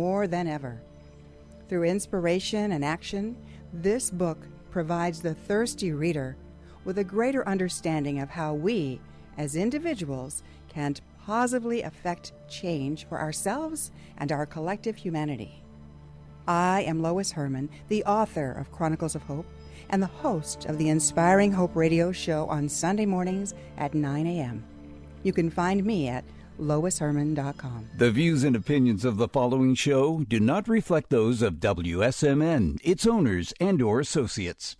more than ever. Through inspiration and action, this book provides the thirsty reader with a greater understanding of how we, as individuals, can positively affect change for ourselves and our collective humanity. I am Lois Herman, the author of Chronicles of Hope and the host of the Inspiring Hope radio show on Sunday mornings at 9 a.m. You can find me at loisherman.com. The views and opinions of the following show do not reflect those of WSMN, its owners, and/or associates.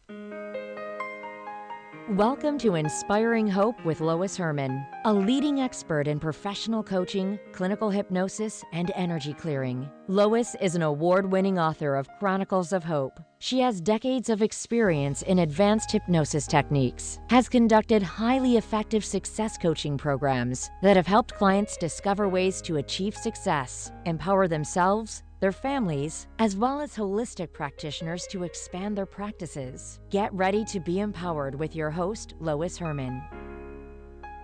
Welcome to Inspiring Hope with Lois Herman, a leading expert in professional coaching, clinical hypnosis, and energy clearing. Lois is an award-winning author of Chronicles of Hope. She has decades of experience in advanced hypnosis techniques, has conducted highly effective success coaching programs that have helped clients discover ways to achieve success, empower themselves, their families, as well as holistic practitioners to expand their practices. Get ready to be empowered with your host, Lois Herman.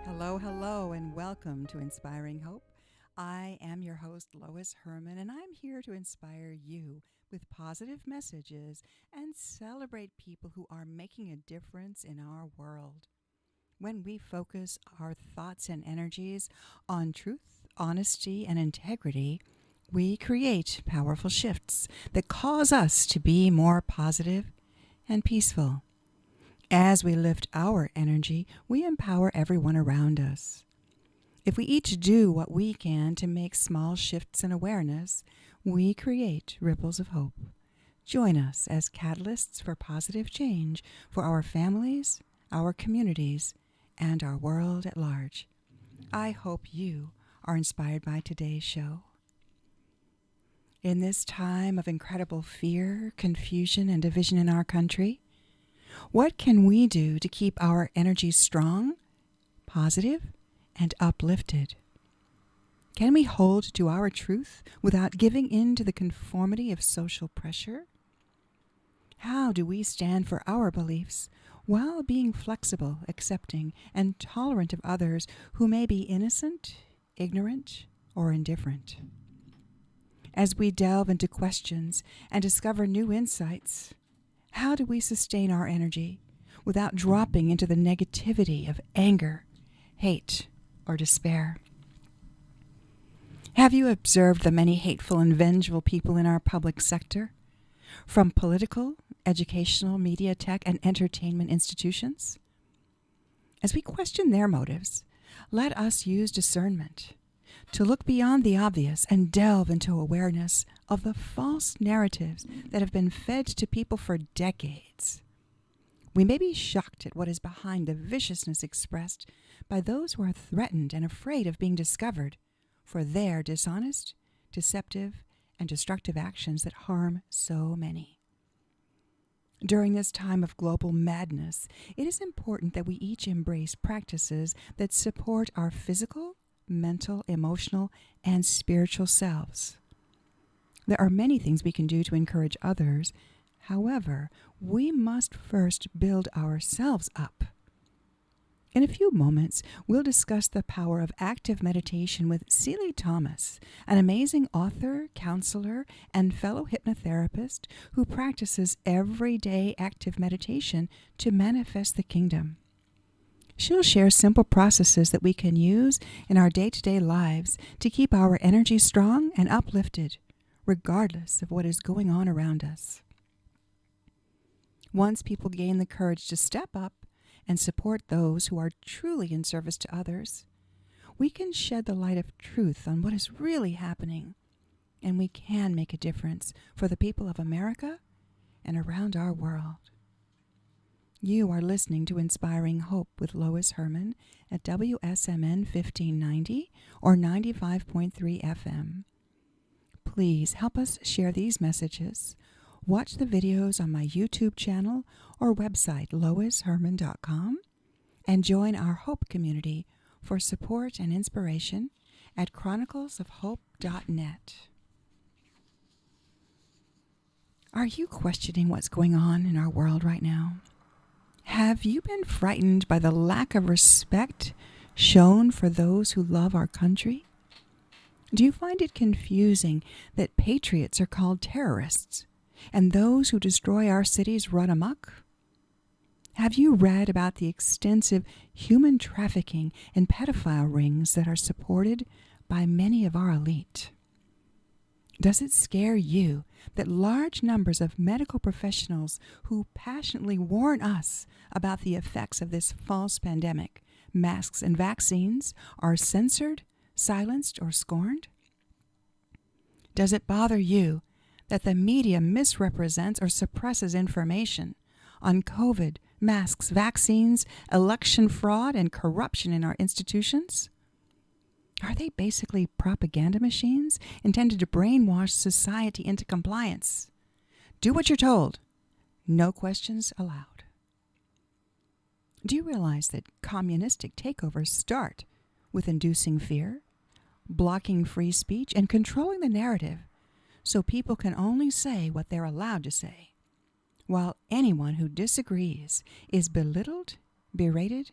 Hello, and welcome to Inspiring Hope. I am your host, Lois Herman, and I'm here to inspire you with positive messages and celebrate people who are making a difference in our world. When we focus our thoughts and energies on truth, honesty, and integrity, we create powerful shifts that cause us to be more positive and peaceful. As we lift our energy, we empower everyone around us. If we each do what we can to make small shifts in awareness, we create ripples of hope. Join us as catalysts for positive change for our families, our communities, and our world at large. I hope you are inspired by today's show. In this time of incredible fear, confusion, and division in our country, what can we do to keep our energy strong, positive, and uplifted? Can we hold to our truth without giving in to the conformity of social pressure? How do we stand for our beliefs while being flexible, accepting, and tolerant of others who may be innocent, ignorant, or indifferent? As we delve into questions and discover new insights, how do we sustain our energy without dropping into the negativity of anger, hate, or despair? Have you observed the many hateful and vengeful people in our public sector, from political, educational, media, tech, and entertainment institutions? As we question their motives, let us use discernment to look beyond the obvious and delve into awareness of the false narratives that have been fed to people for decades. We may be shocked at what is behind the viciousness expressed by those who are threatened and afraid of being discovered for their dishonest, deceptive, and destructive actions that harm so many. During this time of global madness, it is important that we each embrace practices that support our physical, mental, emotional, and spiritual selves. There are many things we can do to encourage others. However, we must first build ourselves up. In a few moments, we'll discuss the power of active meditation with Celie Thomas, an amazing author, counselor, and fellow hypnotherapist who practices everyday active meditation to manifest the kingdom. She'll share simple processes that we can use in our day-to-day lives to keep our energy strong and uplifted, regardless of what is going on around us. Once people gain the courage to step up and support those who are truly in service to others, we can shed the light of truth on what is really happening, and we can make a difference for the people of America and around our world. You are listening to Inspiring Hope with Lois Herman at WSMN 1590 or 95.3 FM. Please help us share these messages. Watch the videos on my YouTube channel or website, loisherman.com, and join our Hope community for support and inspiration at chroniclesofhope.net. Are you questioning what's going on in our world right now? Have you been frightened by the lack of respect shown for those who love our country? Do you find it confusing that patriots are called terrorists and those who destroy our cities run amok? Have you read about the extensive human trafficking and pedophile rings that are supported by many of our elite? Does it scare you that large numbers of medical professionals who passionately warn us about the effects of this false pandemic, masks and vaccines, are censored, silenced, or scorned? Does it bother you that the media misrepresents or suppresses information on COVID, masks, vaccines, election fraud, and corruption in our institutions? Are they basically propaganda machines intended to brainwash society into compliance? Do what you're told. No questions allowed. Do you realize that communistic takeovers start with inducing fear, blocking free speech, and controlling the narrative so people can only say what they're allowed to say, while anyone who disagrees is belittled, berated,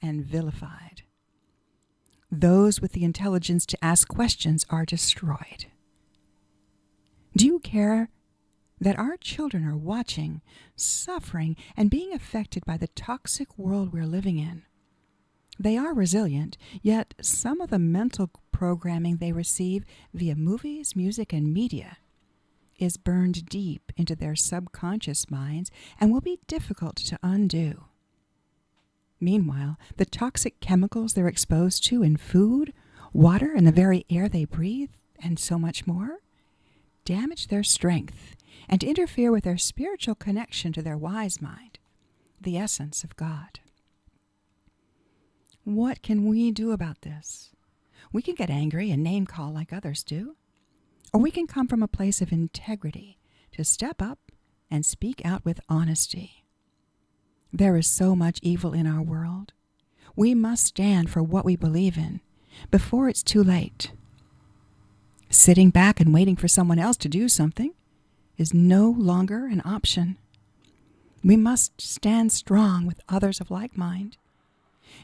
and vilified? Those with the intelligence to ask questions are destroyed. Do you care that our children are watching, suffering, and being affected by the toxic world we're living in? They are resilient, yet some of the mental programming they receive via movies, music, and media is burned deep into their subconscious minds and will be difficult to undo. Meanwhile, the toxic chemicals they're exposed to in food, water, and the very air they breathe, and so much more, damage their strength and interfere with their spiritual connection to their wise mind, the essence of God. What can we do about this? We can get angry and name-call like others do, or we can come from a place of integrity to step up and speak out with honesty. There is so much evil in our world. We must stand for what we believe in before it's too late. Sitting back and waiting for someone else to do something is no longer an option. We must stand strong with others of like mind,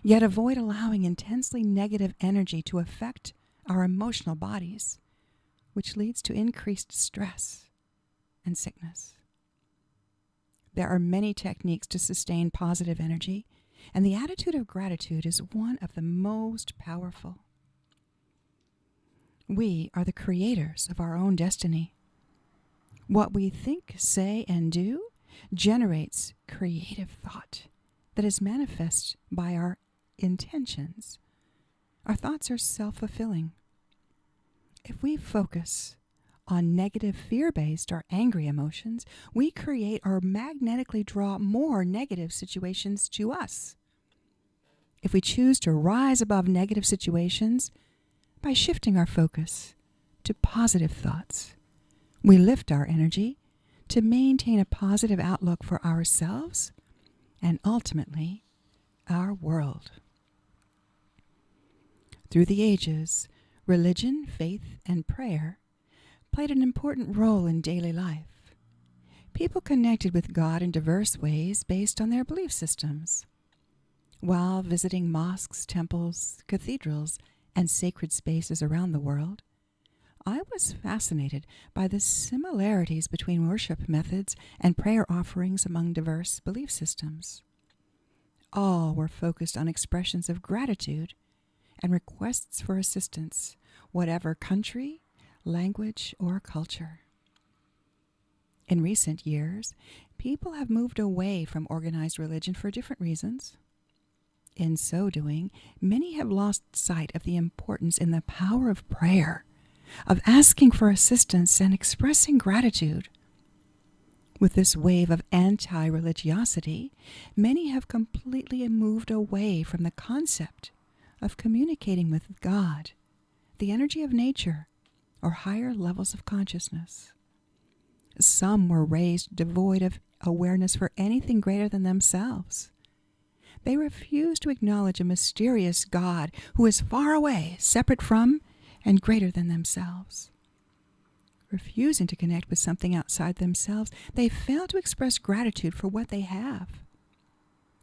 yet avoid allowing intensely negative energy to affect our emotional bodies, which leads to increased stress and sickness. There are many techniques to sustain positive energy, and the attitude of gratitude is one of the most powerful. We are the creators of our own destiny. What we think, say, and do generates creative thought that is manifest by our intentions. Our thoughts are self-fulfilling. If we focus on negative fear-based or angry emotions, we create or magnetically draw more negative situations to us. If we choose to rise above negative situations by shifting our focus to positive thoughts, we lift our energy to maintain a positive outlook for ourselves and ultimately our world. Through the ages, religion, faith, and prayer played an important role in daily life. People connected with God in diverse ways based on their belief systems. While visiting mosques, temples, cathedrals, and sacred spaces around the world, I was fascinated by the similarities between worship methods and prayer offerings among diverse belief systems. All were focused on expressions of gratitude and requests for assistance, whatever country, language, or culture. In recent years, people have moved away from organized religion for different reasons. In so doing, many have lost sight of the importance in the power of prayer, of asking for assistance and expressing gratitude. With this wave of anti-religiosity, many have completely moved away from the concept of communicating with God, the energy of nature, or higher levels of consciousness. Some were raised devoid of awareness for anything greater than themselves. They refuse to acknowledge a mysterious God who is far away, separate from, and greater than themselves. Refusing to connect with something outside themselves, they fail to express gratitude for what they have.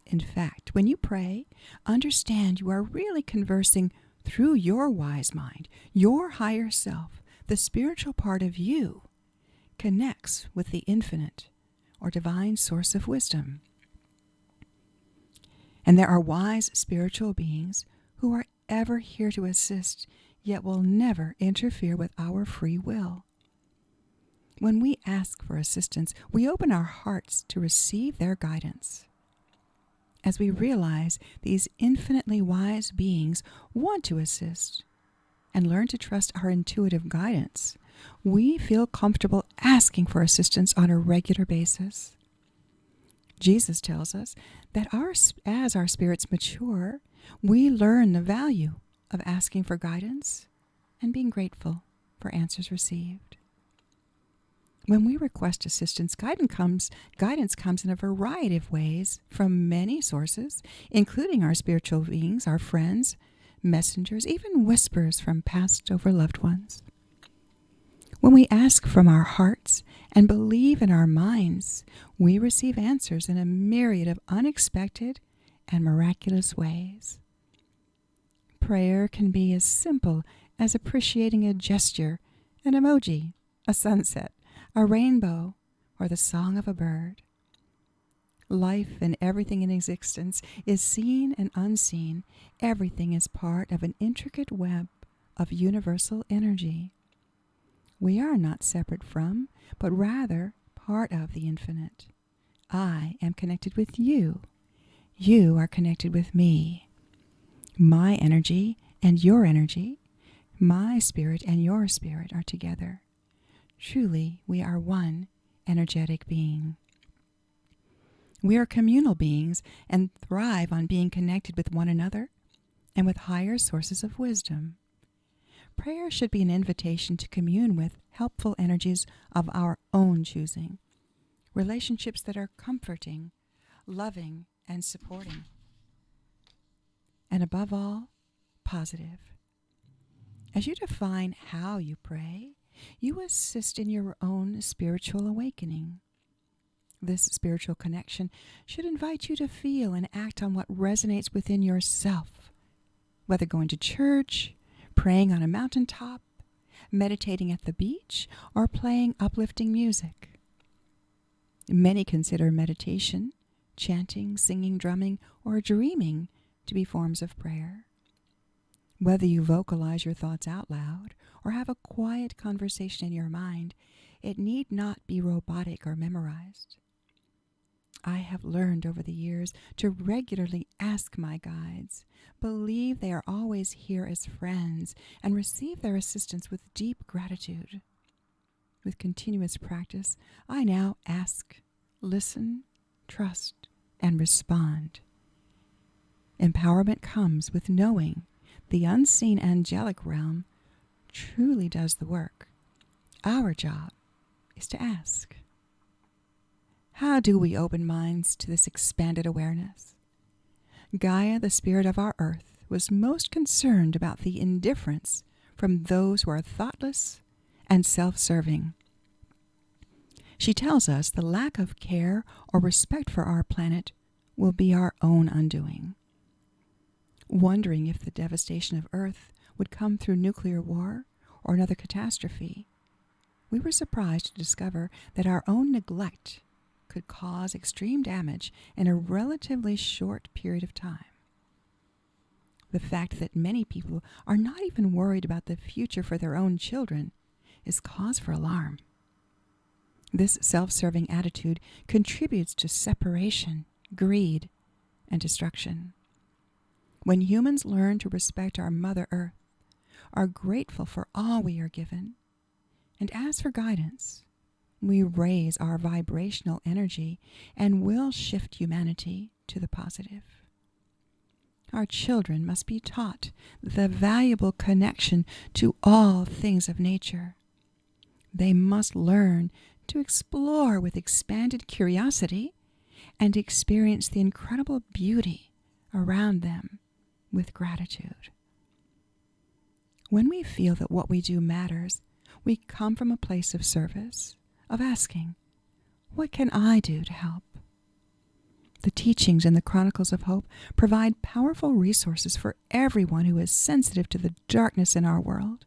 In fact, when you pray, understand you are really conversing through your wise mind, your higher self, the spiritual part of you, connects with the infinite or divine source of wisdom. And there are wise spiritual beings who are ever here to assist, yet will never interfere with our free will. When we ask for assistance, we open our hearts to receive their guidance. As we realize these infinitely wise beings want to assist and learn to trust our intuitive guidance, we feel comfortable asking for assistance on a regular basis. Jesus tells us that as our spirits mature, we learn the value of asking for guidance and being grateful for answers received. When we request assistance, guidance comes in a variety of ways from many sources, including our spiritual beings, our friends, messengers, even whispers from past over loved ones. When we ask from our hearts and believe in our minds, we receive answers in a myriad of unexpected and miraculous ways. Prayer can be as simple as appreciating a gesture, an emoji, a sunset, a rainbow, or the song of a bird. Life and everything in existence is seen and unseen. Everything is part of an intricate web of universal energy. We are not separate from, but rather part of the infinite. I am connected with you. You are connected with me. My energy and your energy, my spirit and your spirit are together. Truly, we are one energetic being. We are communal beings and thrive on being connected with one another and with higher sources of wisdom. Prayer should be an invitation to commune with helpful energies of our own choosing, relationships that are comforting, loving, and supporting, and above all, positive. As you define how you pray, you assist in your own spiritual awakening. This spiritual connection should invite you to feel and act on what resonates within yourself, whether going to church, praying on a mountaintop, meditating at the beach, or playing uplifting music. Many consider meditation, chanting, singing, drumming, or dreaming to be forms of prayer. Whether you vocalize your thoughts out loud or have a quiet conversation in your mind, it need not be robotic or memorized. I have learned over the years to regularly ask my guides, believe they are always here as friends, and receive their assistance with deep gratitude. With continuous practice, I now ask, listen, trust, and respond. Empowerment comes with knowing the unseen angelic realm truly does the work. Our job is to ask. How do we open minds to this expanded awareness? Gaia, the spirit of our earth, was most concerned about the indifference from those who are thoughtless and self-serving. She tells us the lack of care or respect for our planet will be our own undoing. Wondering if the devastation of Earth would come through nuclear war or another catastrophe, we were surprised to discover that our own neglect could cause extreme damage in a relatively short period of time. The fact that many people are not even worried about the future for their own children is cause for alarm. This self-serving attitude contributes to separation, greed, and destruction. When humans learn to respect our Mother Earth, are grateful for all we are given, and ask for guidance, we raise our vibrational energy and will shift humanity to the positive. Our children must be taught the valuable connection to all things of nature. They must learn to explore with expanded curiosity and experience the incredible beauty around them with gratitude. When we feel that what we do matters, we come from a place of service, of asking, what can I do to help? The teachings in the Chronicles of Hope provide powerful resources for everyone who is sensitive to the darkness in our world.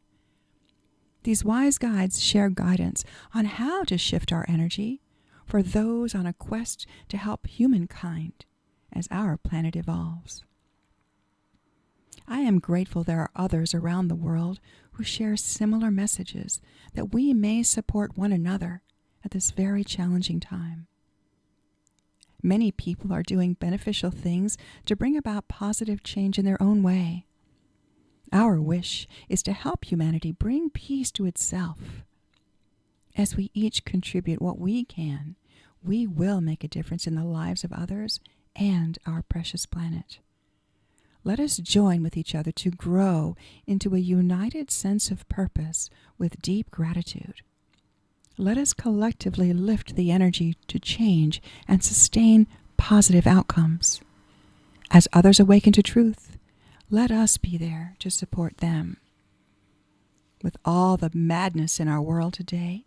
These wise guides share guidance on how to shift our energy for those on a quest to help humankind as our planet evolves. I am grateful there are others around the world who share similar messages that we may support one another at this very challenging time. Many people are doing beneficial things to bring about positive change in their own way. Our wish is to help humanity bring peace to itself. As we each contribute what we can, we will make a difference in the lives of others and our precious planet. Let us join with each other to grow into a united sense of purpose with deep gratitude. Let us collectively lift the energy to change and sustain positive outcomes. As others awaken to truth, let us be there to support them. With all the madness in our world today,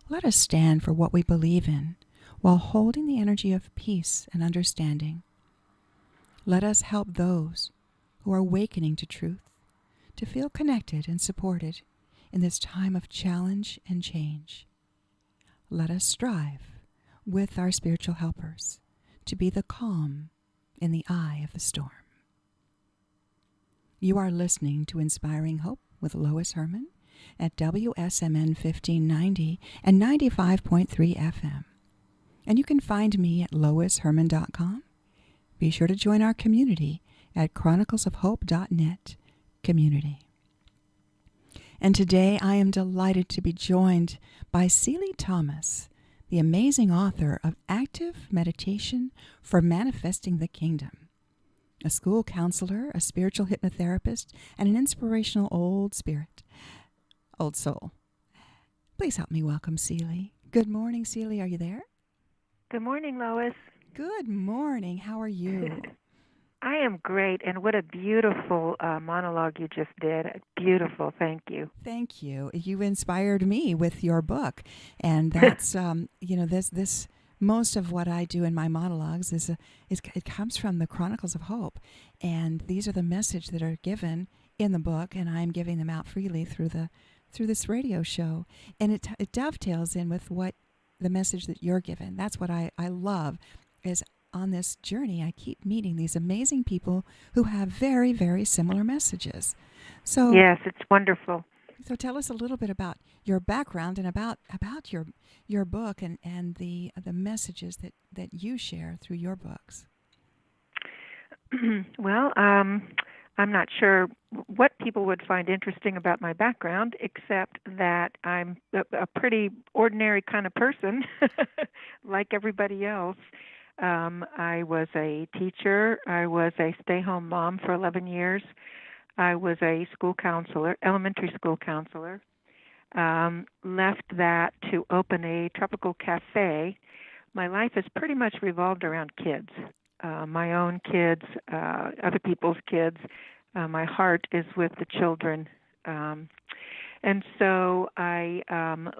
let us stand for what we believe in while holding the energy of peace and understanding. Let us help those who are awakening to truth to feel connected and supported in this time of challenge and change. Let us strive with our spiritual helpers to be the calm in the eye of the storm. You are listening to Inspiring Hope with Lois Herman at WSMN 1590 and 95.3 FM. And you can find me at loisherman.com. Be sure to join our community at chroniclesofhope.net community. And today I am delighted to be joined by Celie Thomas, the amazing author of Active Meditation for Manifesting the Kingdom, a school counselor, a spiritual hypnotherapist, and an inspirational old soul. Please help me welcome Celie. Good morning, Celie. Are you there? Good morning, Lois. Good morning. How are you? I am great, and what a beautiful monologue you just did. Beautiful. Thank you. Thank you. You inspired me with your book, and that's this most of what I do in my monologues it comes from the Chronicles of Hope, and these are the messages that are given in the book, and I'm giving them out freely through this radio show, and it dovetails in with what the message that you're given. That's what I love, is on this journey I keep meeting these amazing people who have very, very similar messages. So yes, it's wonderful. So tell us a little bit about your background and about your book and the messages that you share through your books. Well, I'm not sure what people would find interesting about my background, except that I'm a pretty ordinary kind of person, like everybody else. I was a teacher. I was a stay-home mom for 11 years. I was a school counselor, elementary school counselor. Left that to open a tropical cafe. My life has pretty much revolved around kids, my own kids, other people's kids. My heart is with the children. And so I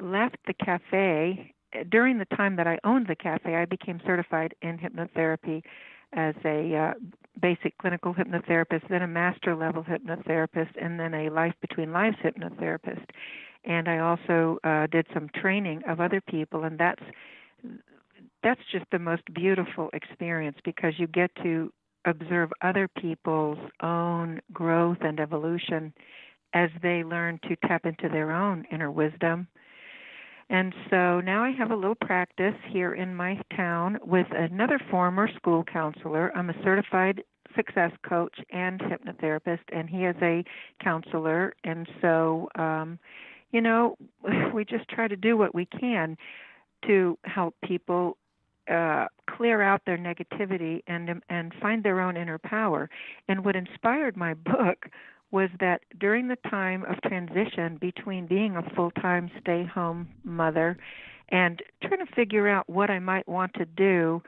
left the cafe. During the time that I owned the cafe, I became certified in hypnotherapy as a basic clinical hypnotherapist, then a master level hypnotherapist, and then a life between lives hypnotherapist. And I also did some training of other people, and that's just the most beautiful experience, because you get to observe other people's own growth and evolution as they learn to tap into their own inner wisdom. And so now I have a little practice here in my town with another former school counselor. I'm a certified success coach and hypnotherapist, and he is a counselor. And so, we just try to do what we can to help people clear out their negativity and find their own inner power. And what inspired my book was that during the time of transition between being a full-time stay-home mother and trying to figure out what I might want to do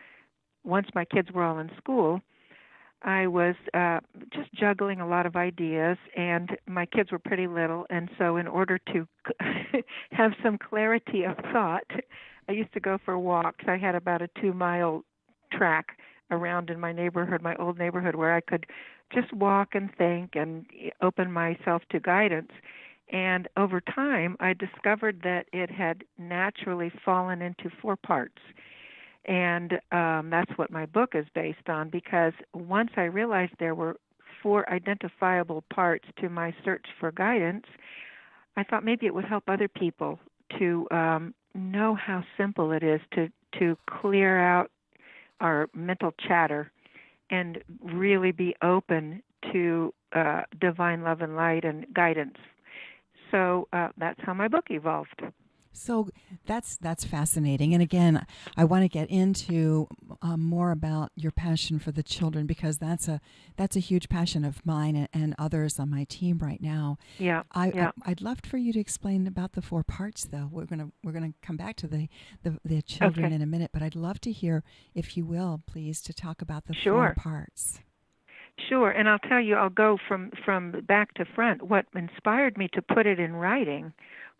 once my kids were all in school, I was just juggling a lot of ideas, and my kids were pretty little, and so in order to have some clarity of thought, I used to go for walks. I had about a 2-mile track around in my neighborhood, my old neighborhood, where I could just walk and think and open myself to guidance. And over time, I discovered that it had naturally fallen into 4 parts. And that's what my book is based on, because once I realized there were 4 identifiable parts to my search for guidance, I thought maybe it would help other people to know how simple it is to clear out our mental chatter and really be open to divine love and light and guidance. So that's how my book evolved. So that's fascinating. And again, I want to get into more about your passion for the children, because that's a huge passion of mine and others on my team right now. Yeah. I'd love for you to explain about the 4 parts, though. We're gonna come back to the children in a minute, but I'd love to hear, if you will, please, to talk about the 4 parts. Sure, and I'll tell you, I'll go from back to front. What inspired me to put it in writing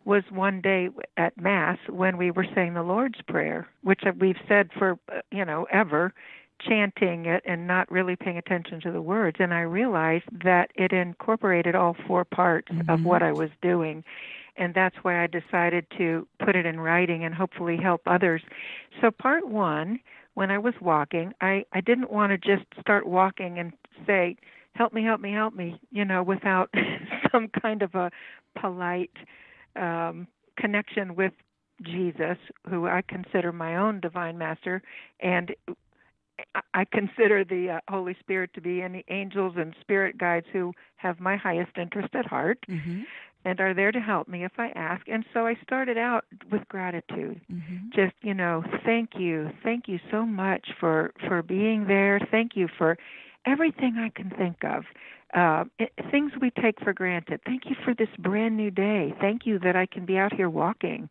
was one day at Mass when we were saying the Lord's Prayer, which we've said for, ever, chanting it and not really paying attention to the words. And I realized that it incorporated all 4 parts of what I was doing. And that's why I decided to put it in writing and hopefully help others. So part 1, when I was walking, I didn't want to just start walking and say, help me, help me, help me, without some kind of a polite connection with Jesus, who I consider my own divine master, and I consider the Holy Spirit to be any angels and spirit guides who have my highest interest at heart and are there to help me if I ask. And so I started out with gratitude. Just, thank you so much for being there. Thank you for everything I can think of. Things we take for granted. Thank you for this brand new day. Thank you that I can be out here walking.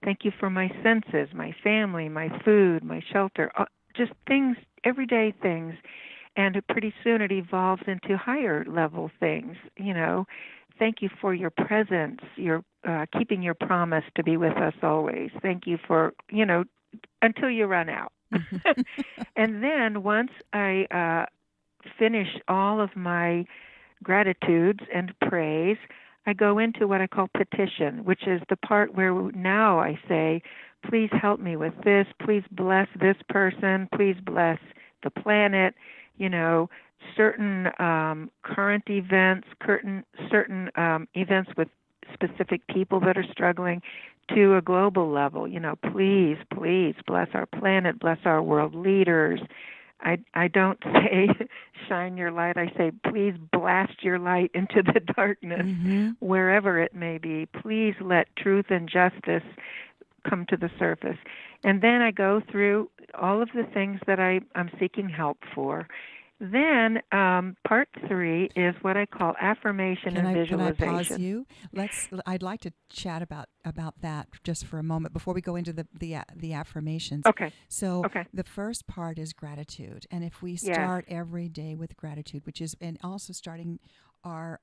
Thank you for my senses, my family, my food, my shelter, just things, everyday things. And pretty soon it evolves into higher level things. Thank you for your presence, your keeping your promise to be with us always. Thank you for, until you run out. And then once I finish all of my gratitudes and praise, I go into what I call petition, which is the part where now I say, please help me with this, please bless this person, please bless the planet, certain current events, certain events with specific people that are struggling, to a global level. Please bless our planet, bless our world leaders. I don't say shine your light. I say please blast your light into the darkness, wherever it may be. Please let truth and justice come to the surface. And then I go through all of the things that I'm seeking help for. Then part 3 is what I call affirmation and visualization. Can I pause you? I'd like to chat about that just for a moment before we go into the affirmations. Okay. So the first part is gratitude, and if we start every day with gratitude, and also starting our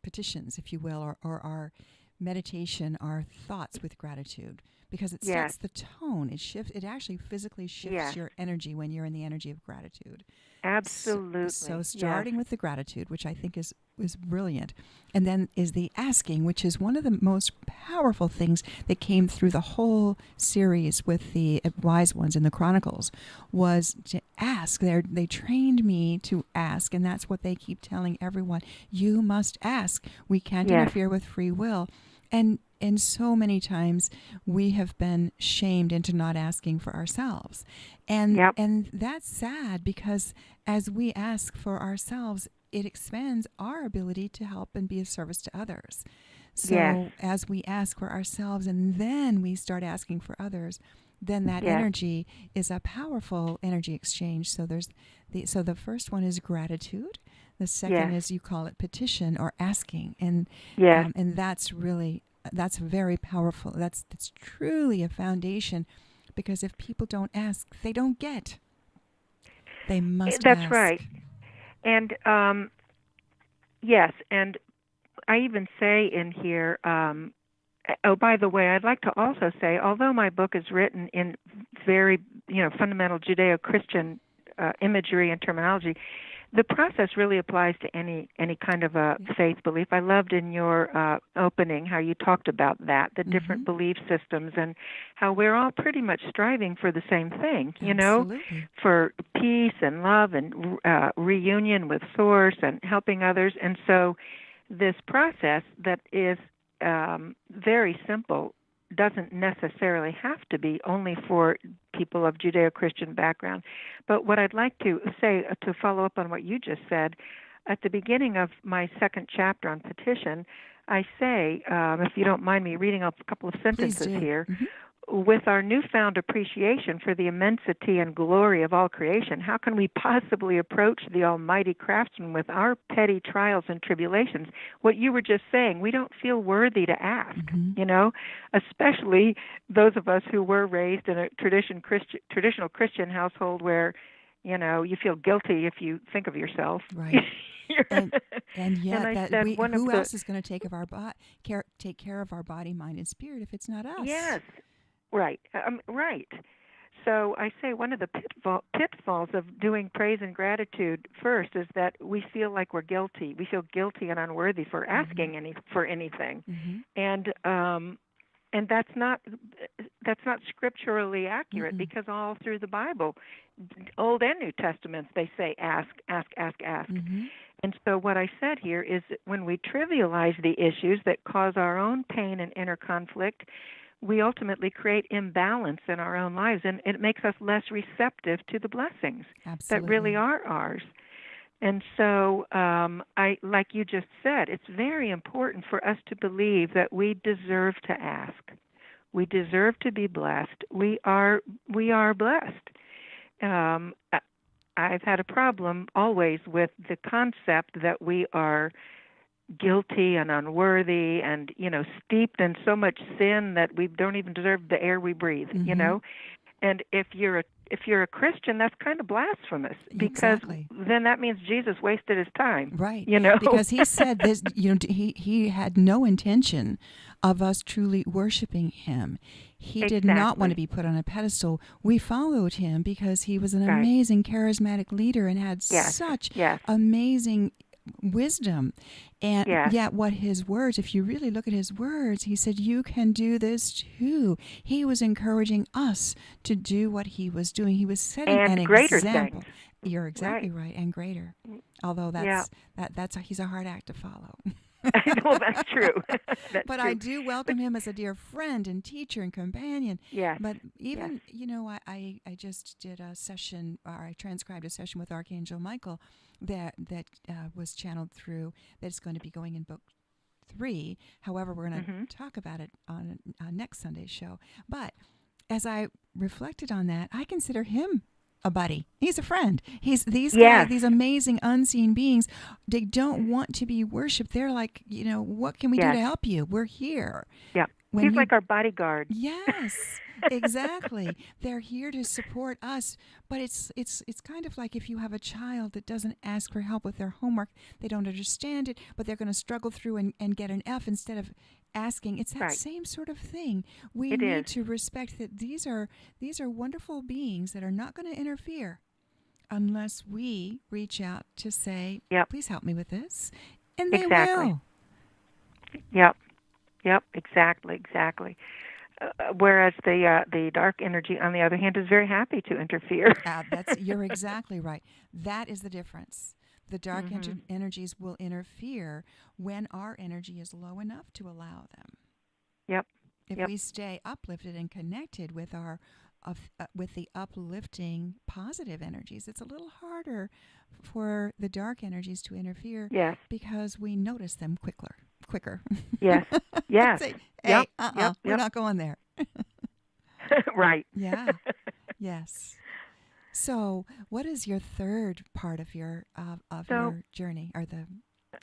petitions, if you will, or our meditation, our thoughts with gratitude, because it sets the tone. It actually physically shifts your energy when you're in the energy of gratitude. Absolutely. So starting with the gratitude, which I think is brilliant, and then is the asking, which is one of the most powerful things that came through the whole series with the wise ones in the Chronicles, was to ask. They trained me to ask, and that's what they keep telling everyone. You must ask. We can't interfere with free will. And so many times we have been shamed into not asking for ourselves. And that's sad, because as we ask for ourselves, it expands our ability to help and be of service to others. So as we ask for ourselves and then we start asking for others, then that energy is a powerful energy exchange. So the first one is gratitude. The second is, you call it petition or asking. And that's very powerful. That's truly a foundation, because if people don't ask, they don't get. They must ask. That's right. And and I even say in here, by the way, I'd like to also say, although my book is written in very, fundamental Judeo-Christian imagery and terminology. The process really applies to any kind of a faith belief. I loved in your opening how you talked about that, the different belief systems, and how we're all pretty much striving for the same thing, you know, for peace and love and reunion with Source and helping others. And so this process that is very simple doesn't necessarily have to be only for people of Judeo-Christian background. But what I'd like to say, to follow up on what you just said, at the beginning of my second chapter on petition, I say, if you don't mind me reading a couple of sentences here, with our newfound appreciation for the immensity and glory of all creation, how can we possibly approach the almighty craftsman with our petty trials and tribulations? What you were just saying, we don't feel worthy to ask, you know, especially those of us who were raised in a traditional Christian household where, you know, you feel guilty if you think of yourself. Right. and yet, who else is going to take care of our body, mind, and spirit if it's not us? Yes. Right, right. So I say one of the pitfalls of doing praise and gratitude first is that we feel like we're guilty. We feel guilty and unworthy for asking for anything, and that's not scripturally accurate because all through the Bible, Old and New Testaments, they say ask, ask, ask, ask. And so what I said here is that when we trivialize the issues that cause our own pain and inner conflict, we ultimately create imbalance in our own lives, and it makes us less receptive to the blessings that really are ours. And so, like you just said, it's very important for us to believe that we deserve to ask. We deserve to be blessed. We are blessed. I've had a problem always with the concept that we are guilty and unworthy and, you know, steeped in so much sin that we don't even deserve the air we breathe, you know. And if you're a Christian, that's kind of blasphemous because then that means Jesus wasted his time. Right. You know, because he said this, you know, he had no intention of us truly worshiping him. He did not want to be put on a pedestal. We followed him because he was an amazing charismatic leader and had such amazing wisdom. And yet what his words, if you really look at his words, he said, you can do this too. He was encouraging us to do what he was doing. He was setting an example. Things. You're exactly right. And greater. Although he's a hard act to follow. No, that's true. But true. I do welcome him as a dear friend and teacher and companion. Yes. But even, you know, I just did a session, or I transcribed a session with Archangel Michael that was channeled through, that's going to be going in book 3. However, we're going to talk about it on next Sunday's show. But as I reflected on that, I consider him a buddy. He's a friend. These guys, these amazing unseen beings, they don't want to be worshipped. They're like, you know, what can we do to help you? We're here. Yeah. He's like our bodyguard. Yes, exactly. They're here to support us. But it's kind of like if you have a child that doesn't ask for help with their homework, they don't understand it, but they're going to struggle through and get an F instead of asking. It's that same sort of thing. We need to respect that these are wonderful beings that are not going to interfere unless we reach out to say, please help me with this. And they will. Yep, exactly. Whereas the dark energy, on the other hand, is very happy to interfere. You're exactly right. That is the difference. The dark energies will interfere when our energy is low enough to allow them. Yep. If we stay uplifted and connected with with the uplifting positive energies, it's a little harder for the dark energies to interfere. Yes. Because we notice them quicker. Yes. Yes. Say, hey, we're not going there. Right. Yeah. Yes. So, what is your third part of your your journey, or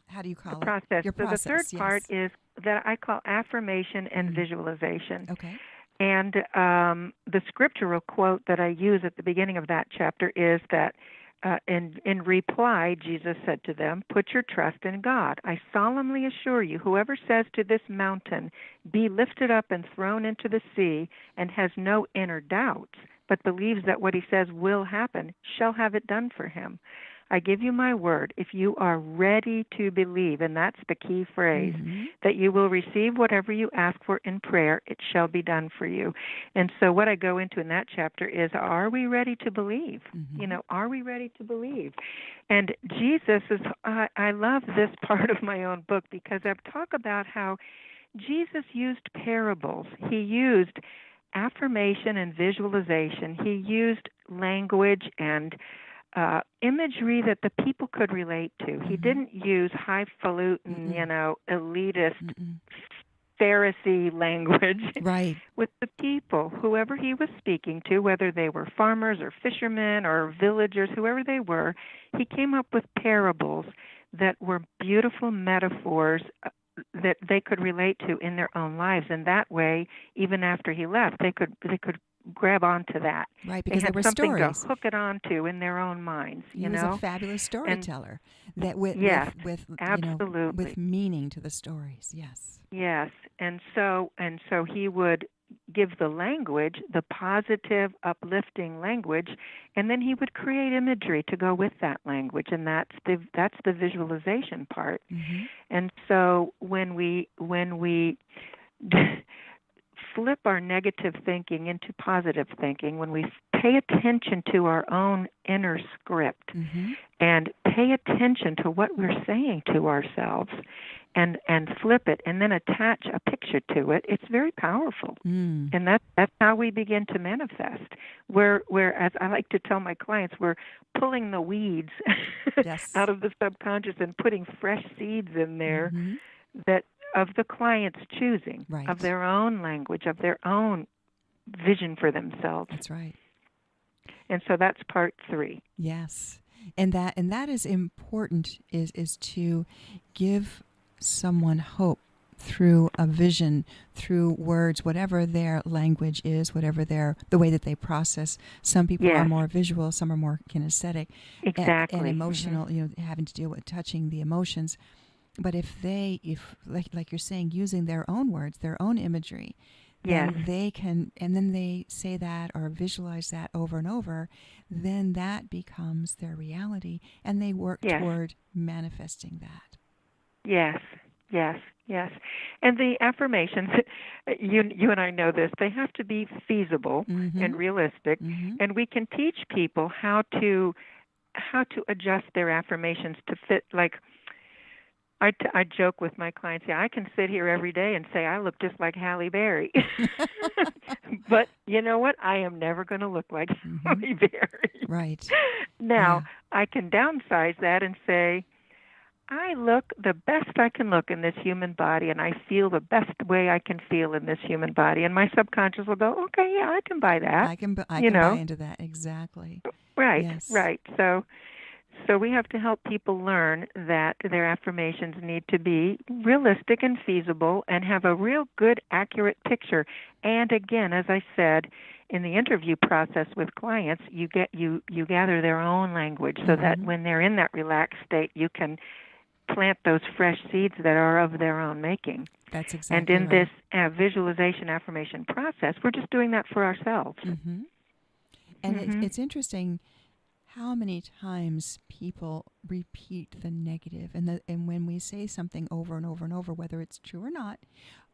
how do you call process? It? Your process. The third part is that I call affirmation and visualization. Okay. And the scriptural quote that I use at the beginning of that chapter is that in reply, Jesus said to them, "Put your trust in God. I solemnly assure you, whoever says to this mountain, be lifted up and thrown into the sea, and has no inner doubts but believes that what he says will happen, shall have it done for him. I give you my word, if you are ready to believe, and that's the key phrase, that you will receive whatever you ask for in prayer, it shall be done for you. And so what I go into in that chapter is, are we ready to believe? Are we ready to believe? And Jesus is, I love this part of my own book because I've talked about how Jesus used parables. He used affirmation and visualization. He used language and imagery that the people could relate to. He didn't use highfalutin, elitist, Pharisee language with the people, whoever he was speaking to, whether they were farmers or fishermen or villagers, whoever they were. He came up with parables that were beautiful metaphors that they could relate to in their own lives, and that way, even after he left, they could grab onto that. Right, because they had they were something stories to hook it onto in their own minds. He was a fabulous storyteller that with absolutely. With meaning to the stories. Yes, and so he would give the language, the positive, uplifting language, and then he would create imagery to go with that language, and that's the visualization part. And so when we flip our negative thinking into positive thinking, when we pay attention to our own inner script and pay attention to what we're saying to ourselves and flip it and then attach a picture to it, it's very powerful. And that's how we begin to manifest. Where as I like to tell my clients, we're pulling the weeds out of the subconscious and putting fresh seeds in there that of the client's choosing, of their own language, of their own vision for themselves. That's right. And so that's part 3. Yes. And that is important, is to give someone hope through a vision, through words, whatever their language is, whatever the way that they process. Some people are more visual, some are more kinesthetic and emotional, having to deal with touching the emotions. But if like you're saying, using their own words, their own imagery, then they can, and then they say that or visualize that over and over, then that becomes their reality, and they work toward manifesting that. Yes. And the affirmations, you and I know this, they have to be feasible and realistic, and we can teach people how to adjust their affirmations to fit, like, I joke with my clients, I can sit here every day and say I look just like Halle Berry. But you know what? I am never going to look like Halle Berry. Right. Now, I can downsize that and say, I look the best I can look in this human body, and I feel the best way I can feel in this human body. And my subconscious will go, okay, I can buy that. I can buy into that, exactly. Right. So we have to help people learn that their affirmations need to be realistic and feasible and have a real good, accurate picture. And again, as I said, in the interview process with clients, you gather their own language so that when they're in that relaxed state, you can plant those fresh seeds that are of their own making. That's exactly right. And in this visualization affirmation process, we're just doing that for ourselves. And it's interesting how many times people repeat the negative, and when we say something over and over and over, whether it's true or not,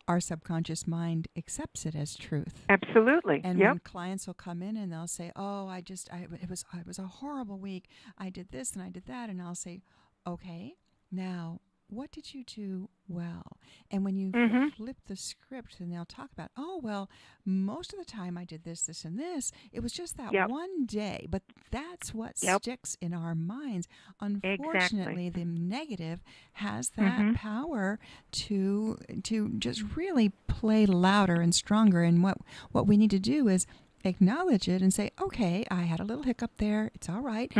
our subconscious mind accepts it as truth. Absolutely. And when clients will come in and they'll say, "Oh, it was a horrible week. I did this and I did that," and I'll say, "Okay, now what did you do well?" And when you flip the script, and they'll talk about, "Oh, well, most of the time I did this, this, and this. It was just that one day." But that's what sticks in our minds. Unfortunately, the negative has that power to just really play louder and stronger. And what we need to do is acknowledge it and say, okay, I had a little hiccup there. It's all right.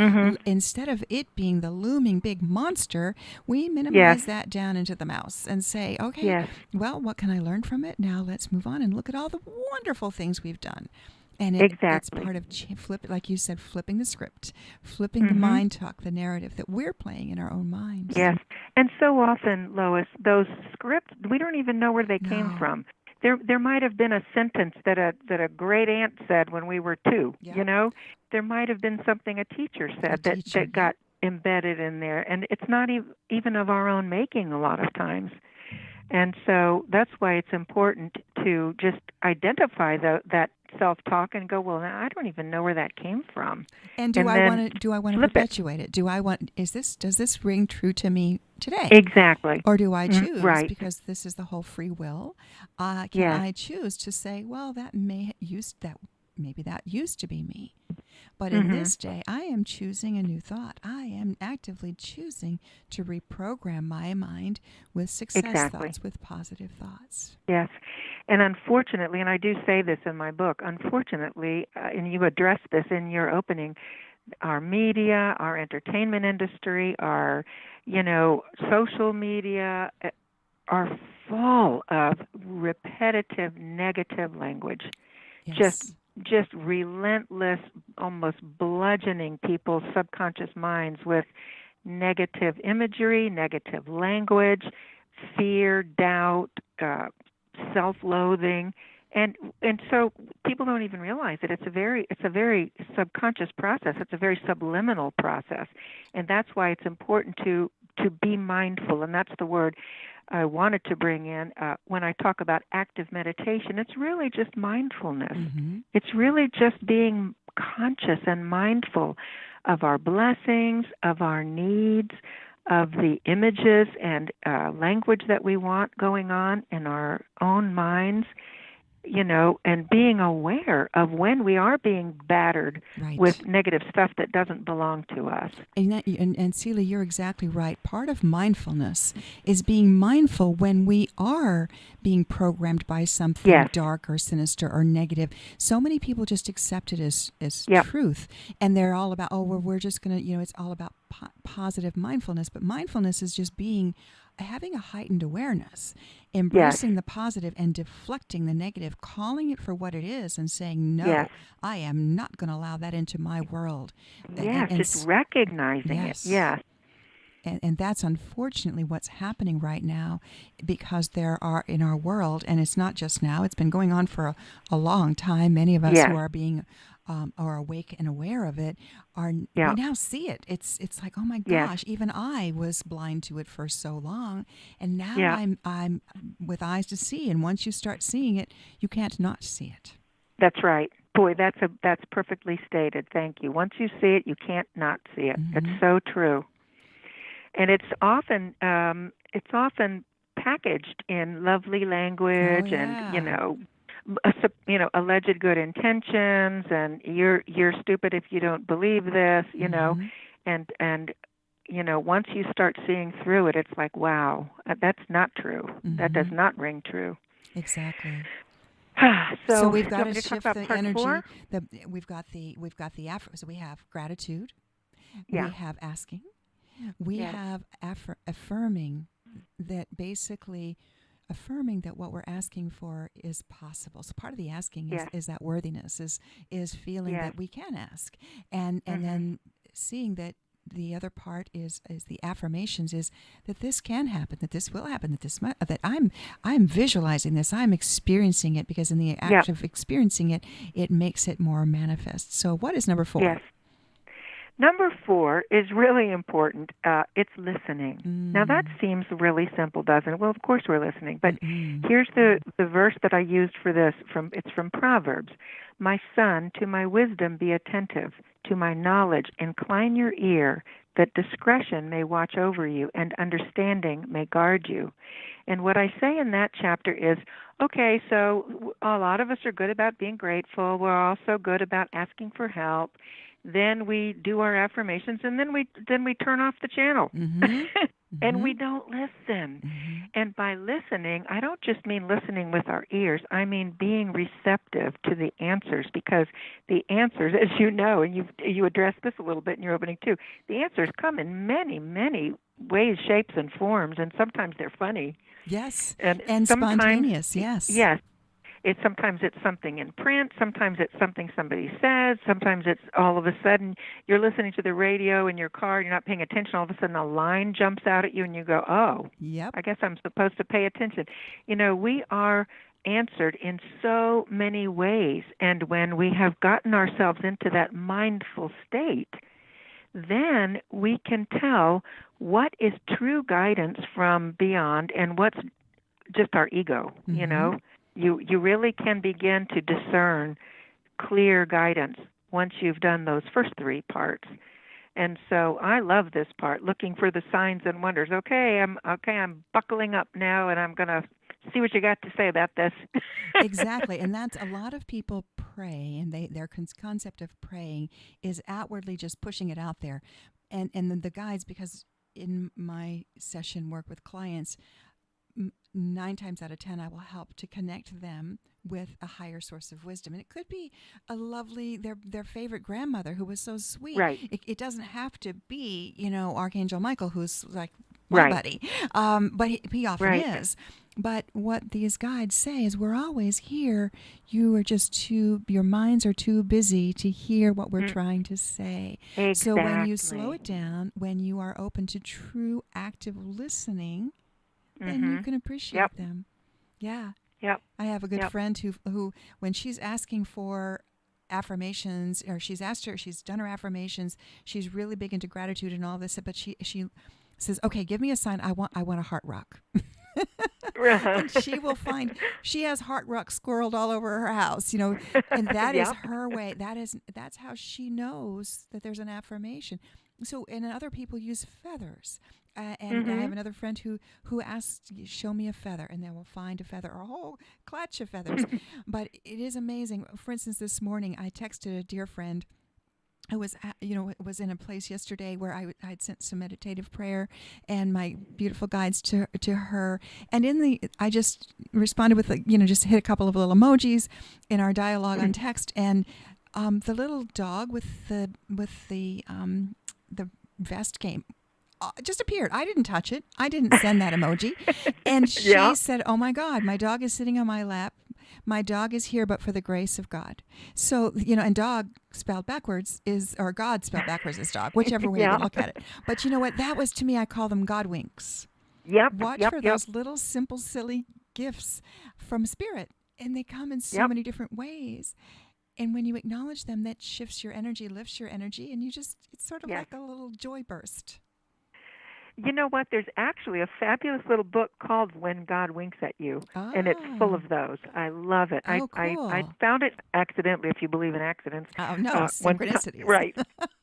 Instead of it being the looming big monster, we minimize that down into the mouse and say, okay, well, what can I learn from it? Now let's move on and look at all the wonderful things we've done. And it's part of like you said, flipping the script, flipping the mind talk, the narrative that we're playing in our own minds. Yes. And so often, Lois, those scripts, we don't even know where they came from. there might have been a sentence that a great aunt said when we were 2. Yeah. You know, there might have been something a teacher said that got embedded in there, and it's not even of our own making a lot of times. And so that's why it's important to just identify that self-talk and go, well, I don't even know where that came from. And do I want to perpetuate it? Does this ring true to me today? Exactly. Or do I choose, right. because this is the whole free will, I choose to say, well, maybe that used to be me. But in this day, I am choosing a new thought. I am actively choosing to reprogram my mind with success thoughts, with positive thoughts. Yes. And unfortunately, and I do say this in my book, unfortunately, and you address this in your opening, our media, our entertainment industry, our, social media are full of repetitive negative language. Yes. Just relentless, almost bludgeoning people's subconscious minds with negative imagery, negative language, fear, doubt, self-loathing, and so people don't even realize that it's a very subconscious process. It's a very subliminal process, and that's why it's important to be mindful. And that's the word I wanted to bring in when I talk about active meditation. It's really just mindfulness. It's really just being conscious and mindful of our blessings, of our needs, of the images and language that we want going on in our own minds, and being aware of when we are being battered with negative stuff that doesn't belong to us. And Celie, you're exactly right. Part of mindfulness is being mindful when we are being programmed by something dark or sinister or negative. So many people just accept it as truth, and they're all about, we're just going to, it's all about positive mindfulness. But mindfulness is just having a heightened awareness, embracing the positive and deflecting the negative, calling it for what it is and saying, no, I am not going to allow that into my world. Yes, just recognizing it. Yes. And that's unfortunately what's happening right now, because there are in our world, and it's not just now, it's been going on for a long time. Many of us who are being are awake and aware of it we now see it. It's like, oh my gosh, even I was blind to it for so long, and now I'm with eyes to see. And once you start seeing it, you can't not see it. That's right. Boy, that's perfectly stated. Thank you. Once you see it, you can't not see it. It's so true. And it's often packaged in lovely language and alleged good intentions, and you're stupid if you don't believe this, and once you start seeing through it, it's like, wow, that's not true. That does not ring true. Exactly. So we've got to shift the energy. 4? We've got the effort. So we have gratitude. Yeah. We have asking. We have affirming, that basically affirming that what we're asking for is possible. So part of the asking is that worthiness, is feeling that we can ask, and then seeing that the other part is the affirmations, is that this can happen, that this will happen, that I'm visualizing this, I'm experiencing it, because in the act of experiencing it, it makes it more manifest. So what is number 4? Yes. Number 4 is really important. It's listening. Now that seems really simple, doesn't it? Well, of course we're listening. But here's the verse that I used for this. It's from Proverbs. My son, to my wisdom be attentive. To my knowledge incline your ear, that discretion may watch over you and understanding may guard you. And what I say in that chapter is, okay, so a lot of us are good about being grateful. We're also good about asking for help. Then we do our affirmations, and then we turn off the channel, and we don't listen. And by listening, I don't just mean listening with our ears. I mean being receptive to the answers, because the answers, as you know, and you addressed this a little bit in your opening too, the answers come in many, many ways, shapes, and forms, and sometimes they're funny. Yes, and spontaneous. Yes. Yes. Sometimes it's something in print, sometimes it's something somebody says, sometimes it's all of a sudden you're listening to the radio in your car, you're not paying attention, all of a sudden a line jumps out at you and you go, oh, I guess I'm supposed to pay attention. We are answered in so many ways. And when we have gotten ourselves into that mindful state, then we can tell what is true guidance from beyond and what's just our ego. You know, you really can begin to discern clear guidance once you've done those first three parts. And so I love this part, looking for the signs and wonders. I'm buckling up now, and I'm going to see what you got to say about this. Exactly. And that's a lot of people pray, and their concept of praying is outwardly just pushing it out there. And the guides, because in my session work with clients, 9 times out of 10, I will help to connect them with a higher source of wisdom. And it could be a lovely, their favorite grandmother who was so sweet. Right. It doesn't have to be, Archangel Michael, who's like my buddy. But he often is. But what these guides say is we're always here. You are just your minds are too busy to hear what we're trying to say. Exactly. So when you slow it down, when you are open to true active listening, then you can appreciate them. Yeah. Yep. I have a good friend who, when she's asking for affirmations, or she's done her affirmations, she's really big into gratitude and all this, but she says, okay, give me a sign. I want a heart rock. And she will find, she has heart rocks squirreled all over her house, and that is her way. That's how she knows that there's an affirmation. So, and other people use feathers. And I have another friend who asks, show me a feather, and they will find a feather or a whole clutch of feathers. But it is amazing. For instance, this morning I texted a dear friend who was, was in a place yesterday where I'd sent some meditative prayer and my beautiful guides to her. And I just responded with, just hit a couple of little emojis in our dialogue on text. And the little dog with the vest came. Just appeared. I didn't touch it. I didn't send that emoji. And she said, oh my God, my dog is sitting on my lap. My dog is here, but for the grace of God. So, and dog spelled backwards or God spelled backwards is dog, whichever way you look at it. But you know what? That was, to me, I call them God winks. Watch for those little, simple, silly gifts from Spirit. And they come in so many different ways. And when you acknowledge them, that shifts your energy, lifts your energy, and it's sort of like a little joy burst. You know what? There's actually a fabulous little book called When God Winks at You, and it's full of those. I love it. Oh, cool. I found it accidentally, if you believe in accidents. Oh, no, synchronicities. Right.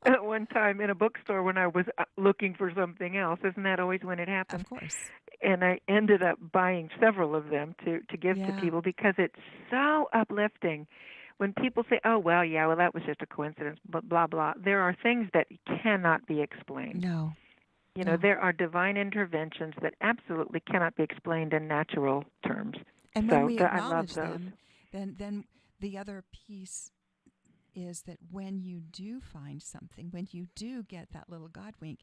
One time in a bookstore when I was looking for something else. Isn't that always when it happens? Of course. And I ended up buying several of them to give to people because it's so uplifting. When people say, oh, well, that was just a coincidence, but blah, blah, there are things that cannot be explained. No. There are divine interventions that absolutely cannot be explained in natural terms. And when we acknowledge them, then the other piece is that when you do find something, when you do get that little God wink,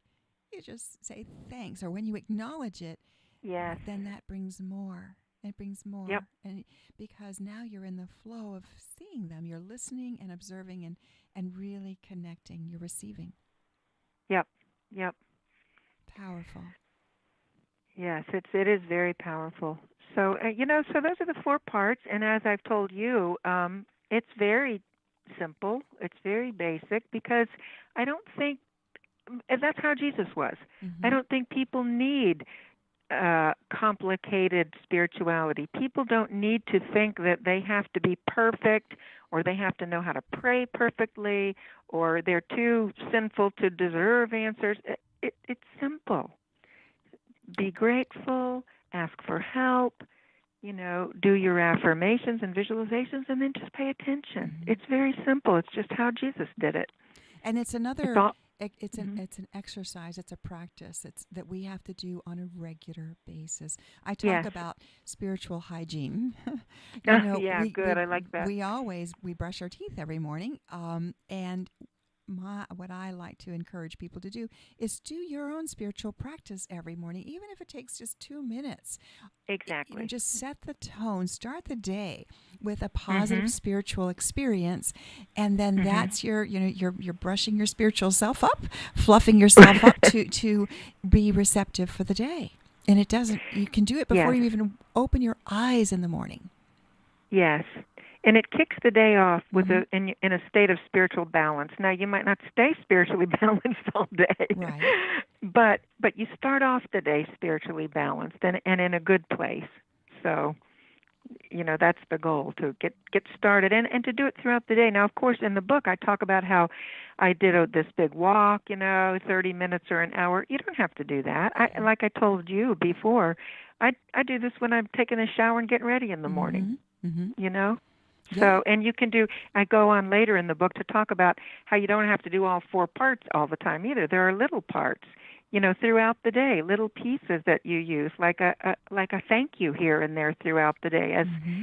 you just say thanks. Or when you acknowledge it, then that brings more. It brings more. Yep. And because now you're in the flow of seeing them. You're listening and observing and really connecting. You're receiving. Yep. Powerful. Yes, it is very powerful. So, so those are the 4 parts. And as I've told you, it's very simple. It's very basic because I don't think, and that's how Jesus was. I don't think people need complicated spirituality. People don't need to think that they have to be perfect or they have to know how to pray perfectly or they're too sinful to deserve answers. It's simple. Be grateful, ask for help, do your affirmations and visualizations, and then just pay attention. It's very simple. It's just how Jesus did it. And it's another... It's an exercise. It's a practice. It's that we have to do on a regular basis. I talk about spiritual hygiene. Good. I like that. We brush our teeth every morning. And what I like to encourage people to do is do your own spiritual practice every morning, even if it takes just 2 minutes. Exactly. Just set the tone. Start the day with a positive spiritual experience, and then that's you're brushing your spiritual self up, fluffing yourself up to be receptive for the day. And you can do it before you even open your eyes in the morning. Yes. And it kicks the day off with in a state of spiritual balance. Now, you might not stay spiritually balanced all day, Right. but you start off the day spiritually balanced and in a good place. So, that's the goal, to get started and to do it throughout the day. Now, of course, in the book I talk about how I did this big walk, 30 minutes or an hour. You don't have to do that. Like I told you before, I do this when I'm taking a shower and getting ready in the morning. Yeah. So, and I go on later in the book to talk about how you don't have to do all 4 parts all the time either. There are little parts, throughout the day, little pieces that you use, like a thank you here and there throughout the day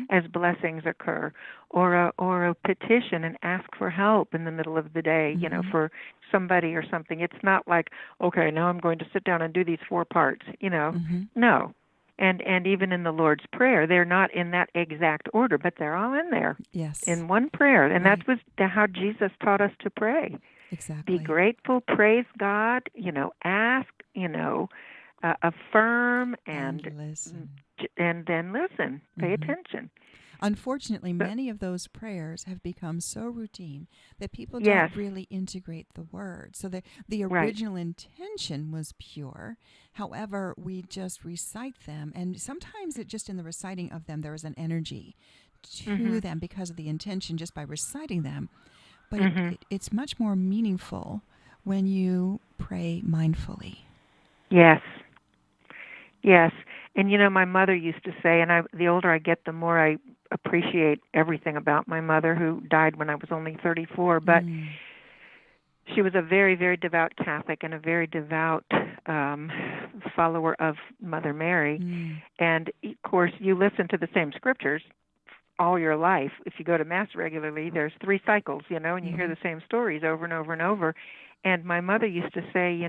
as blessings occur, or a petition and ask for help in the middle of the day, for somebody or something. It's not like, okay, now I'm going to sit down and do these 4 parts, No. And even in the Lord's Prayer, they're not in that exact order, but they're all in there. Yes. In one prayer. And Right. that was how Jesus taught us to pray. Exactly. Be grateful, praise God, ask, affirm, and listen. And then listen, pay attention. Unfortunately, many of those prayers have become so routine that people Yes. don't really integrate the word. So the Right. original intention was pure. However, we just recite them. And sometimes just in the reciting of them, there is an energy to them because of the intention just by reciting them. But it's much more meaningful when you pray mindfully. Yes. Yes. And my mother used to say, and the older I get, the more I appreciate everything about my mother, who died when I was only 34, but she was a very, very devout Catholic and a very devout follower of Mother Mary. And, of course, you listen to the same scriptures all your life. If you go to Mass regularly, there's 3 cycles, and you hear the same stories over and over and over. And my mother used to say,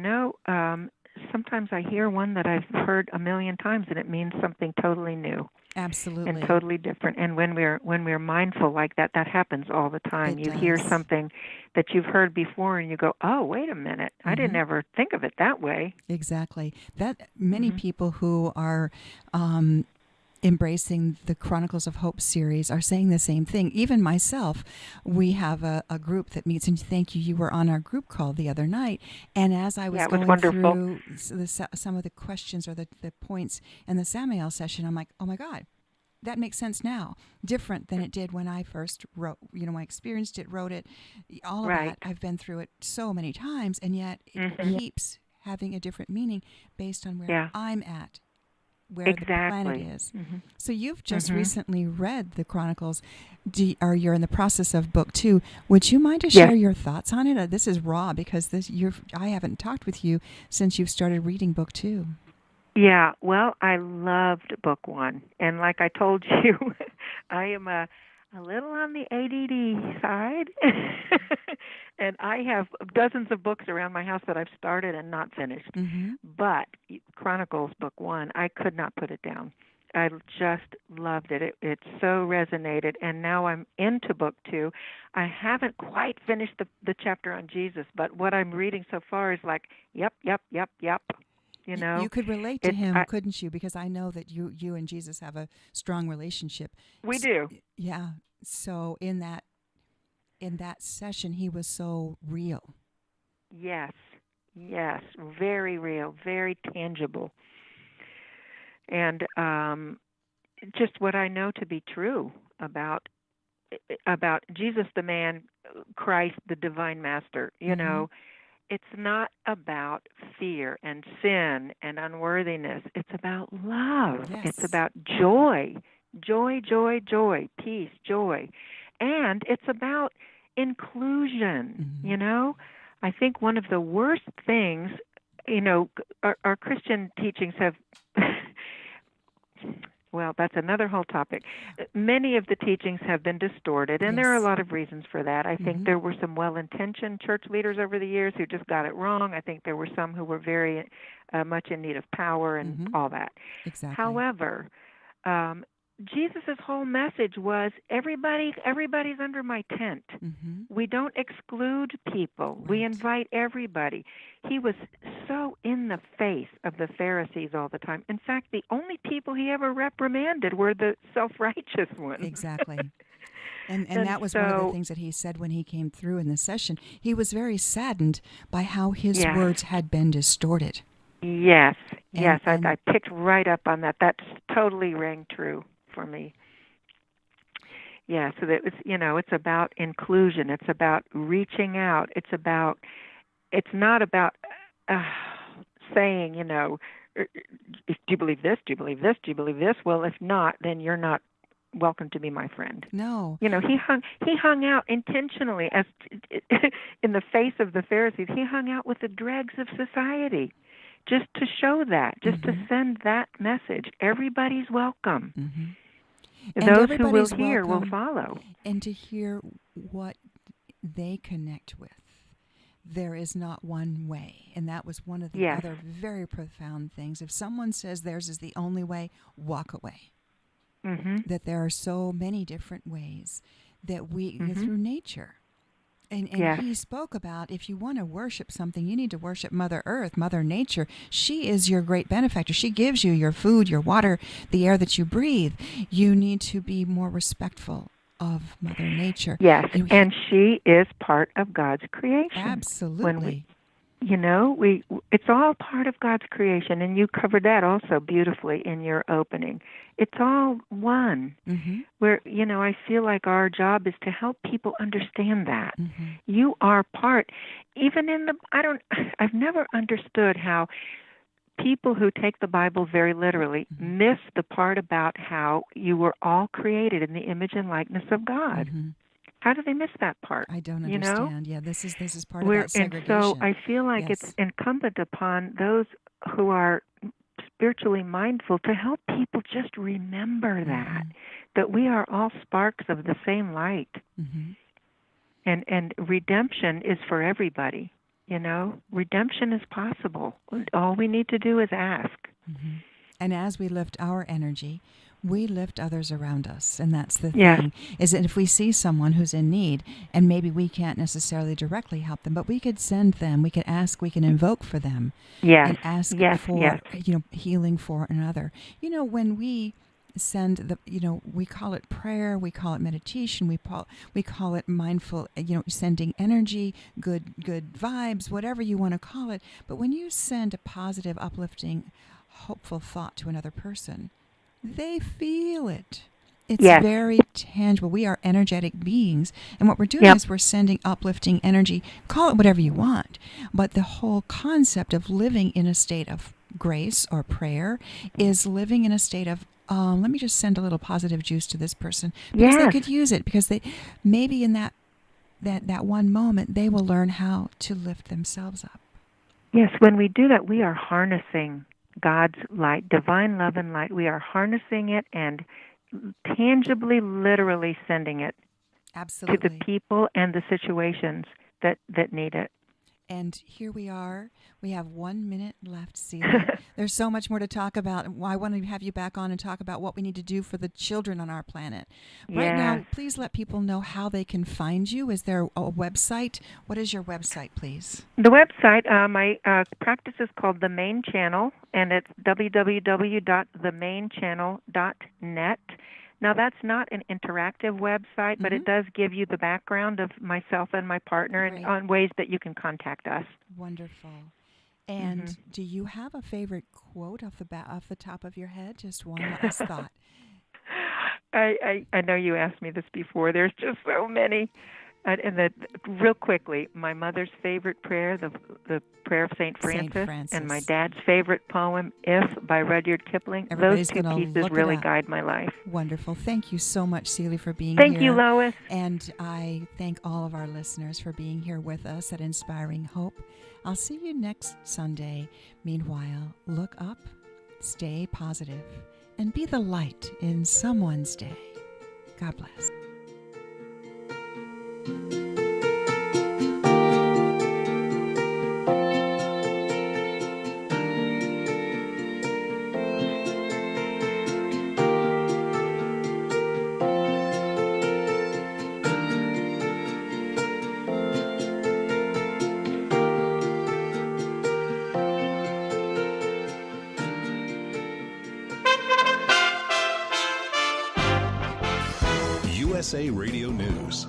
sometimes I hear one that I've heard a million times, and it means something totally new. Absolutely. And totally different. And when we're mindful like that happens all the time. You hear something that you've heard before, and you go, "Oh, wait a minute! I didn't ever think of it that way." Exactly. That many people who are embracing the Chronicles of Hope series are saying the same thing. Even myself, we have a group that meets, and thank you, you were on our group call the other night, and as I was going through some of the questions or the points in the Samael session, I'm like, oh my God, that makes sense now. Different than it did when I first wrote, I experienced it, wrote it, all of that. I've been through it so many times, and yet it keeps having a different meaning based on where I'm at, where the planet is. So you've just recently read the Chronicles, you're in the process of book 2. Would you mind to share your thoughts on it? This is raw because I haven't talked with you since you've started reading book 2. Yeah, well, I loved book 1, and like I told you, I am a little on the ADD side, and I have dozens of books around my house that I've started and not finished. But Chronicles book 1, I could not put it down. I just loved it. It so resonated, and now I'm into book 2. I haven't quite finished the chapter on Jesus, but what I'm reading so far is like, yep. You could relate to him, couldn't you? Because I know that you and Jesus have a strong relationship. We do. Yeah. So in that session, he was so real. Yes, very real, very tangible, and just what I know to be true about Jesus, the man, Christ, the divine master. It's not about fear and sin and unworthiness. It's about love. Yes. It's about joy, peace, joy. And it's about inclusion, I think one of the worst things, our Christian teachings have... Well, that's another whole topic. Many of the teachings have been distorted, and there are a lot of reasons for that. I think there were some well-intentioned church leaders over the years who just got it wrong. I think there were some who were very much in need of power and all that. Exactly. However, Jesus' whole message was everybody's under my tent. Mm-hmm. We don't exclude people. Right. We invite everybody. He was so in the face of the Pharisees all the time. In fact, the only people he ever reprimanded were the self-righteous ones. Exactly. And And that was one of the so, things that he said when he came through in the session. He was very saddened by how his yes, words had been distorted. yes, And, yes, I, and I picked right up on that. That totally rang true for me. Yeah, so that it's about inclusion. It's about reaching out. It's not about uh, saying, do you believe this? Do you believe this? Do you believe this? Well, if not, then you're not welcome to be my friend. no. He hung out intentionally as in the face of the Pharisees. He hung out with the dregs of society, just to show that, just to send that message. Everybody's welcome. Mm-hmm. And Those who will everybody's hear will welcome, follow. and to hear what they connect with. There is not one way. And that was one of the Yes. other very profound things. If someone says theirs is the only way, walk away. Mm-hmm. That there are so many different ways that we, through nature. And Yes. he spoke about, if you want to worship something, you need to worship Mother Earth, Mother Nature. She is your great benefactor. She gives you your food, your water, the air that you breathe. You need to be more respectful of Mother Nature. Yes, and she is part of God's creation. Absolutely. It's all part of God's creation, and you covered that also beautifully in your opening. It's all one. Mm-hmm. Where, I feel like our job is to help people understand that. Mm-hmm. You are part, even in I've never understood how people who take the Bible very literally miss the part about how you were all created in the image and likeness of God. Mm-hmm. How do they miss that part? I don't understand. Yeah, this is part of that segregation. And so I feel like Yes. it's incumbent upon those who are spiritually mindful to help people just remember that we are all sparks of the same light. Mm-hmm. And redemption is for everybody. Redemption is possible. All we need to do is ask. Mm-hmm. And as we lift our energy, we lift others around us. And that's the Yeah. thing, is that if we see someone who's in need, and maybe we can't necessarily directly help them, but we could send them, we could ask, we can invoke for them. Yes. And ask Yes. for, Yes. healing for another. When we send we call it prayer, we call it meditation, we call it mindful, sending energy, good vibes, whatever you want to call it. But when you send a positive, uplifting, hopeful thought to another person, they feel it. It's Yes. very tangible. We are energetic beings. And what we're doing Yep. is we're sending uplifting energy. Call it whatever you want. But the whole concept of living in a state of grace or prayer is living in a state of, let me just send a little positive juice to this person. Because they Yes. could use it. Because they maybe in that one moment, they will learn how to lift themselves up. Yes, when we do that, we are harnessing God's light, divine love and light. We are harnessing it and tangibly, literally sending it Absolutely. to the people and the situations that need it. And here we are. We have 1 minute left, Celie. There's so much more to talk about. I want to have you back on and talk about what we need to do for the children on our planet. Right now, Yes. please let people know how they can find you. Is there a website? What is your website, please? The website, my practice is called The Main Channel, and it's www.themainchannel.net. Now, that's not an interactive website, but it does give you the background of myself and my partner and on ways that you can contact us. Wonderful. And do you have a favorite quote off the top of your head? Just one last thought. I know you asked me this before. There's just so many. And real quickly, my mother's favorite prayer, the prayer of Saint Francis, and my dad's favorite poem, If, by Rudyard Kipling. Everybody's Those two pieces look really it up. guide my life. Wonderful. Thank you so much, Celie, for being here. Thank you, Lois. And I thank all of our listeners for being here with us at Inspiring Hope. I'll see you next Sunday. Meanwhile, look up, stay positive, and be the light in someone's day. God bless. USA Radio News.